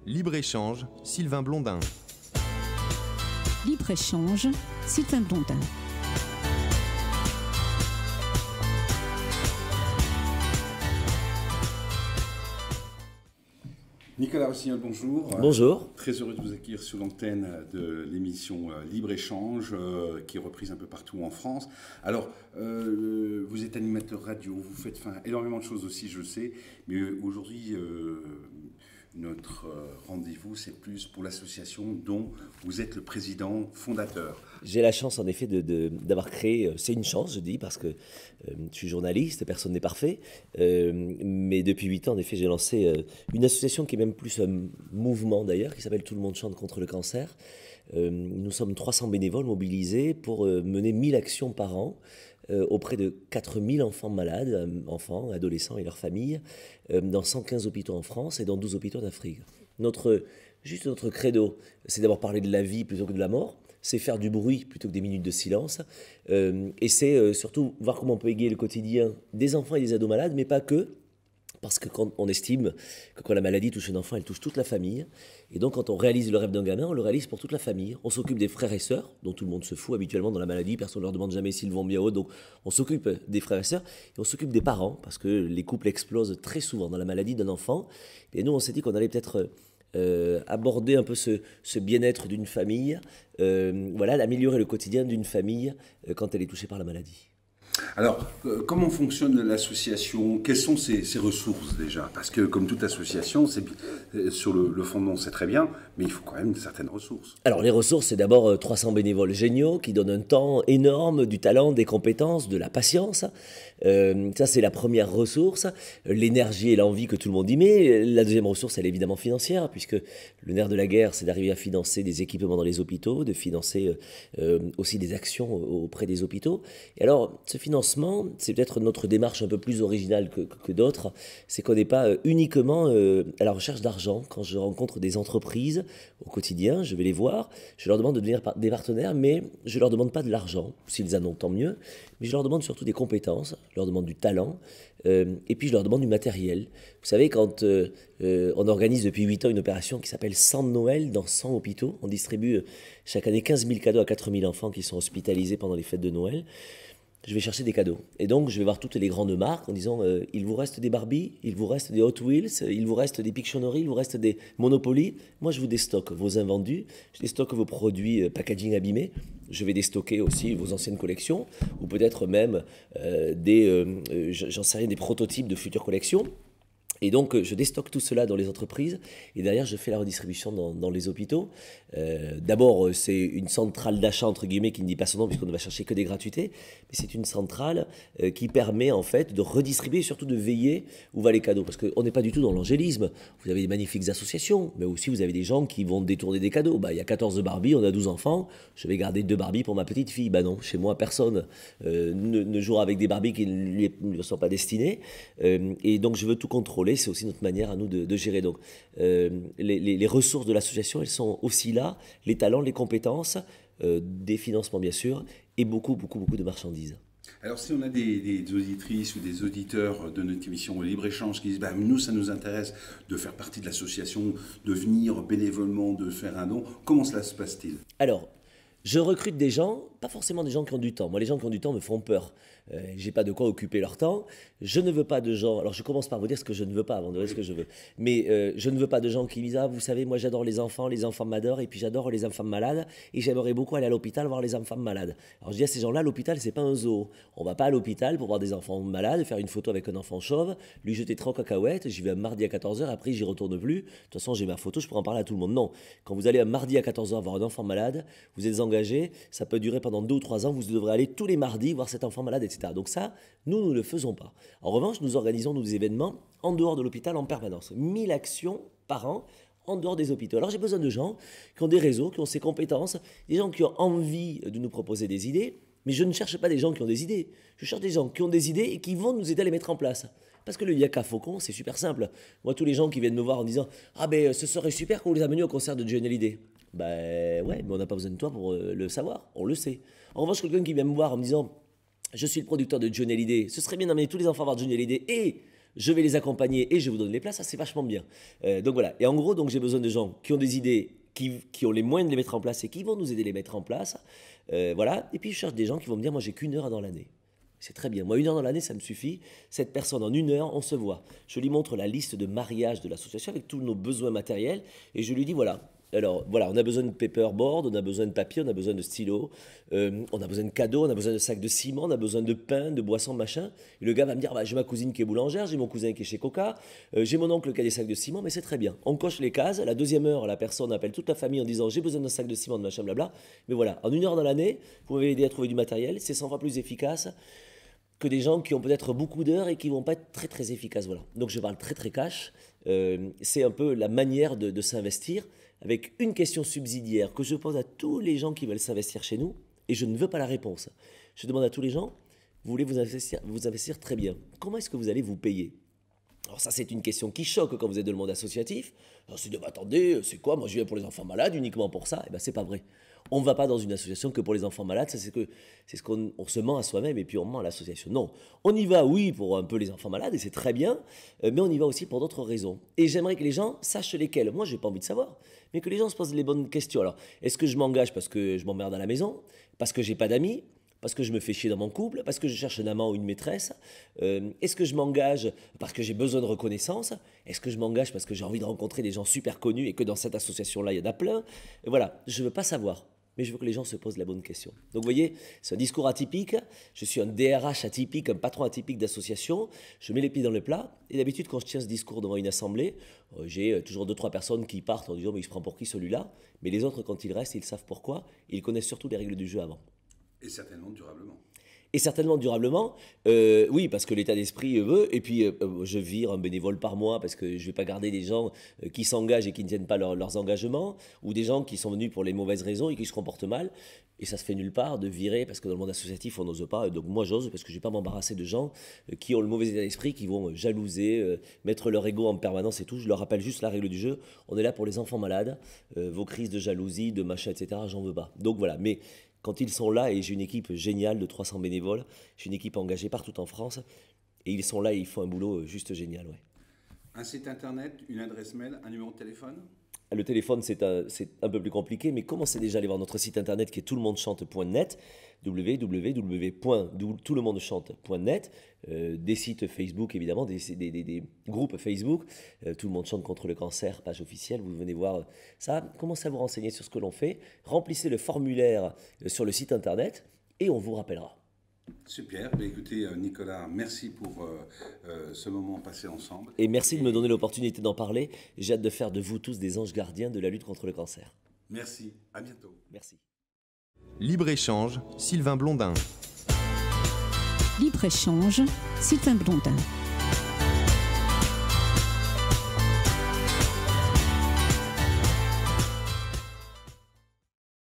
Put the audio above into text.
Libre-échange, Sylvain Blondin. Libre-échange, Sylvain Blondin. Nicolas Rossignol, bonjour. Bonjour. Très heureux de vous accueillir sur l'antenne de l'émission Libre-Échange qui est reprise un peu partout en France. Alors, vous êtes animateur radio, vous faites énormément de choses aussi, je sais, mais aujourd'hui, notre rendez-vous, c'est plus pour l'association dont vous êtes le président fondateur. J'ai la chance, en effet, d'avoir créé, c'est une chance, je dis, parce que je suis journaliste, personne n'est parfait, mais depuis 8 ans, en effet, j'ai lancé une association qui est même plus un mouvement, d'ailleurs, qui s'appelle Tout le monde chante contre le cancer. Nous sommes 300 bénévoles mobilisés pour mener 1000 actions par an auprès de 4000 enfants malades, enfants, adolescents et leurs familles, dans 115 hôpitaux en France et dans 12 hôpitaux d'Afrique. Notre credo, c'est d'abord parler de la vie plutôt que de la mort, c'est faire du bruit plutôt que des minutes de silence, et c'est surtout voir comment on peut égayer le quotidien des enfants et des ados malades, mais pas que, parce que quand on estime que quand la maladie touche un enfant, elle touche toute la famille. Et donc quand on réalise le rêve d'un gamin, on le réalise pour toute la famille. On s'occupe des frères et sœurs, dont tout le monde se fout habituellement dans la maladie. Personne ne leur demande jamais s'ils vont bien ou autre. Donc on s'occupe des frères et sœurs. Et on s'occupe des parents, parce que les couples explosent très souvent dans la maladie d'un enfant. Et nous, on s'est dit qu'on allait peut-être aborder un peu ce bien-être d'une famille. Améliorer le quotidien d'une famille quand elle est touchée par la maladie. Alors, comment fonctionne l'association? Quelles sont ses ressources déjà? Parce que comme toute association, sur le fondement c'est très bien, mais il faut quand même certaines ressources. Alors les ressources, c'est d'abord 300 bénévoles géniaux qui donnent un temps énorme, du talent, des compétences, de la patience. Ça c'est la première ressource, l'énergie et l'envie que tout le monde y met. La deuxième ressource, elle est évidemment financière, puisque le nerf de la guerre, c'est d'arriver à financer des équipements dans les hôpitaux, de financer aussi des actions auprès des hôpitaux. Et alors, ce financement, c'est peut-être notre démarche un peu plus originale que d'autres, c'est qu'on n'est pas uniquement à la recherche d'argent. Quand je rencontre des entreprises au quotidien, je vais les voir, je leur demande de devenir des partenaires, mais je ne leur demande pas de l'argent, s'ils en ont tant mieux, mais je leur demande surtout des compétences, je leur demande du talent, et puis je leur demande du matériel. Vous savez, quand on organise depuis 8 ans une opération qui s'appelle 100 de Noël dans 100 hôpitaux, on distribue chaque année 15 000 cadeaux à 4 000 enfants qui sont hospitalisés pendant les fêtes de Noël. Je vais chercher des cadeaux. Et donc, je vais voir toutes les grandes marques en disant il vous reste des Barbie, il vous reste des Hot Wheels, il vous reste des Pictionary, il vous reste des Monopoly. Moi, je vous déstocke vos invendus, je déstocke vos produits packaging abîmés. Je vais déstocker aussi vos anciennes collections, ou peut-être même j'en sais rien, des prototypes de futures collections. Et donc, je déstocke tout cela dans les entreprises et derrière, je fais la redistribution dans les hôpitaux. D'abord, c'est une centrale d'achat, entre guillemets, qui ne dit pas son nom puisqu'on ne va chercher que des gratuités. Mais c'est une centrale qui permet, en fait, de redistribuer et surtout de veiller où vont les cadeaux. Parce qu'on n'est pas du tout dans l'angélisme. Vous avez des magnifiques associations, mais aussi vous avez des gens qui vont détourner des cadeaux. Il y a 14 Barbies, on a 12 enfants. Je vais garder 2 Barbies pour ma petite fille. Non, chez moi, personne ne jouera avec des Barbies qui ne lui sont pas destinées. Et donc, je veux tout contrôler. C'est aussi notre manière à nous de gérer. Donc, les ressources de l'association, elles sont aussi là, les talents, les compétences, des financements bien sûr, et beaucoup de marchandises. Alors si on a des auditrices ou des auditeurs de notre émission Libre-Échange qui disent nous ça nous intéresse de faire partie de l'association, de venir bénévolement, de faire un don, comment cela se passe-t-il? Alors, je recrute des gens, pas forcément des gens qui ont du temps. Moi, les gens qui ont du temps me font peur. J'ai pas de quoi occuper leur temps. Je ne veux pas de gens... Alors, je commence par vous dire ce que je ne veux pas avant de dire ce que je veux. Mais je ne veux pas de gens qui disent « Ah, vous savez, moi, j'adore les enfants m'adorent, et puis j'adore les enfants malades, et j'aimerais beaucoup aller à l'hôpital voir les enfants malades. » Alors, je dis à ces gens-là, l'hôpital, c'est pas un zoo. On va pas à l'hôpital pour voir des enfants malades, faire une photo avec un enfant chauve, lui jeter 3 cacahuètes, j'y vais un mardi à 14h, après, j'y retourne plus. De toute façon, j'ai ma photo, je pourrais en parler à tout le monde. Non. Quand vous allez un mardi à 14h voir un enfant malade, vous êtes engagé, ça peut durer pendant 2 ou 3 ans, vous devrez aller tous les mardis voir cet enfant malade, etc. Donc ça, nous ne le faisons pas. En revanche, nous organisons des événements en dehors de l'hôpital en permanence. 1000 actions par an en dehors des hôpitaux. Alors j'ai besoin de gens qui ont des réseaux, qui ont ces compétences, des gens qui ont envie de nous proposer des idées, mais je ne cherche pas des gens qui ont des idées. Je cherche des gens qui ont des idées et qui vont nous aider à les mettre en place. Parce que le Yaka Faucon, c'est super simple. Moi, tous les gens qui viennent me voir en disant « Ah ben, ce serait super qu'on les amène au concert de Johnny Hallyday. » Ben ouais, mais on n'a pas besoin de toi pour le savoir, on le sait. En revanche, quelqu'un qui vient me voir en me disant « Je suis le producteur de Johnny Hallyday, ce serait bien d'amener tous les enfants voir Johnny Hallyday et je vais les accompagner et je vous donne les places, ça c'est vachement bien. Donc voilà, et en gros, donc, j'ai besoin de gens qui ont des idées, qui ont les moyens de les mettre en place et qui vont nous aider à les mettre en place. Voilà, et puis je cherche des gens qui vont me dire, moi j'ai qu'1 heure dans l'année. C'est très bien. Moi, 1 heure dans l'année, ça me suffit. Cette personne, en 1 heure, on se voit. Je lui montre la liste de mariage de l'association avec tous nos besoins matériels et je lui dis, voilà. Alors, voilà, on a besoin de paperboard, on a besoin de papier, on a besoin de stylo, on a besoin de cadeaux, on a besoin de sacs de ciment, on a besoin de pain, de boissons, machin. Et le gars va me dire, bah, j'ai ma cousine qui est boulangère, j'ai mon cousin qui est chez Coca, j'ai mon oncle qui a des sacs de ciment, mais c'est très bien. On coche les cases. La 2e heure, la personne appelle toute la famille en disant, j'ai besoin d'un sac de ciment, de machin, blabla. Mais voilà, en 1 heure dans l'année, vous m'avez aidé à trouver du matériel, c'est 100 fois plus efficace que des gens qui ont peut-être beaucoup d'heures et qui ne vont pas être très très efficaces. Voilà. Donc je parle très très cash. C'est un peu la manière de s'investir avec une question subsidiaire que je pose à tous les gens qui veulent s'investir chez nous et je ne veux pas la réponse. Je demande à tous les gens, vous voulez vous investir très bien. Comment est-ce que vous allez vous payer ? Alors ça, c'est une question qui choque quand vous êtes dans le monde associatif. Alors c'est de, attendez, c'est quoi ? Moi, je viens pour les enfants malades, uniquement pour ça. Eh bien, c'est pas vrai. On ne va pas dans une association que pour les enfants malades. Ça, c'est ce qu'on se ment à soi-même et puis on ment à l'association. Non, on y va, oui, pour un peu les enfants malades et c'est très bien, mais on y va aussi pour d'autres raisons. Et j'aimerais que les gens sachent lesquelles. Moi, je n'ai pas envie de savoir, mais que les gens se posent les bonnes questions. Alors, est-ce que je m'engage parce que je m'emmerde à la maison ? Parce que j'ai pas d'amis ? Parce que je me fais chier dans mon couple, parce que je cherche un amant ou une maîtresse. Est-ce que je m'engage parce que j'ai besoin de reconnaissance ? Est-ce que je m'engage parce que j'ai envie de rencontrer des gens super connus et que dans cette association-là, il y en a plein ? Et voilà, je ne veux pas savoir, mais je veux que les gens se posent la bonne question. Donc vous voyez, c'est un discours atypique, je suis un DRH atypique, un patron atypique d'association, je mets les pieds dans le plat, et d'habitude quand je tiens ce discours devant une assemblée, j'ai toujours 2-3 personnes qui partent en disant « mais il se prend pour qui celui-là ?» Mais les autres, quand ils restent, ils savent pourquoi, et ils connaissent surtout les règles du jeu avant. Et certainement durablement. Et certainement durablement, oui, parce que l'état d'esprit veut, et puis je vire un bénévole par mois parce que je ne vais pas garder des gens qui s'engagent et qui ne tiennent pas leurs engagements, ou des gens qui sont venus pour les mauvaises raisons et qui se comportent mal, et ça se fait nulle part de virer, parce que dans le monde associatif, on n'ose pas, donc moi j'ose, parce que je ne vais pas m'embarrasser de gens qui ont le mauvais état d'esprit, qui vont jalouser, mettre leur ego en permanence et tout. Je leur rappelle juste la règle du jeu, on est là pour les enfants malades, vos crises de jalousie, de machin, etc., j'en veux pas. Donc voilà, mais quand ils sont là, et j'ai une équipe géniale de 300 bénévoles, j'ai une équipe engagée partout en France, et ils sont là et ils font un boulot juste génial. Ouais. Un site internet, une adresse mail, un numéro de téléphone ? Le téléphone, c'est un peu plus compliqué, mais commencez déjà à aller voir notre site internet qui est toulemondechante.net, www.toulemondechante.net, des sites Facebook évidemment, des groupes Facebook, Tout le monde chante contre le cancer, page officielle, vous venez voir ça, commencez à vous renseigner sur ce que l'on fait, remplissez le formulaire sur le site internet et on vous rappellera. Super, bah écoutez Nicolas, merci pour ce moment passé ensemble. Et merci de me donner l'opportunité d'en parler, j'ai hâte de faire de vous tous des anges gardiens de la lutte contre le cancer. Merci, à bientôt. Merci. Libre-échange, Sylvain Blondin. Libre-échange, Sylvain Blondin.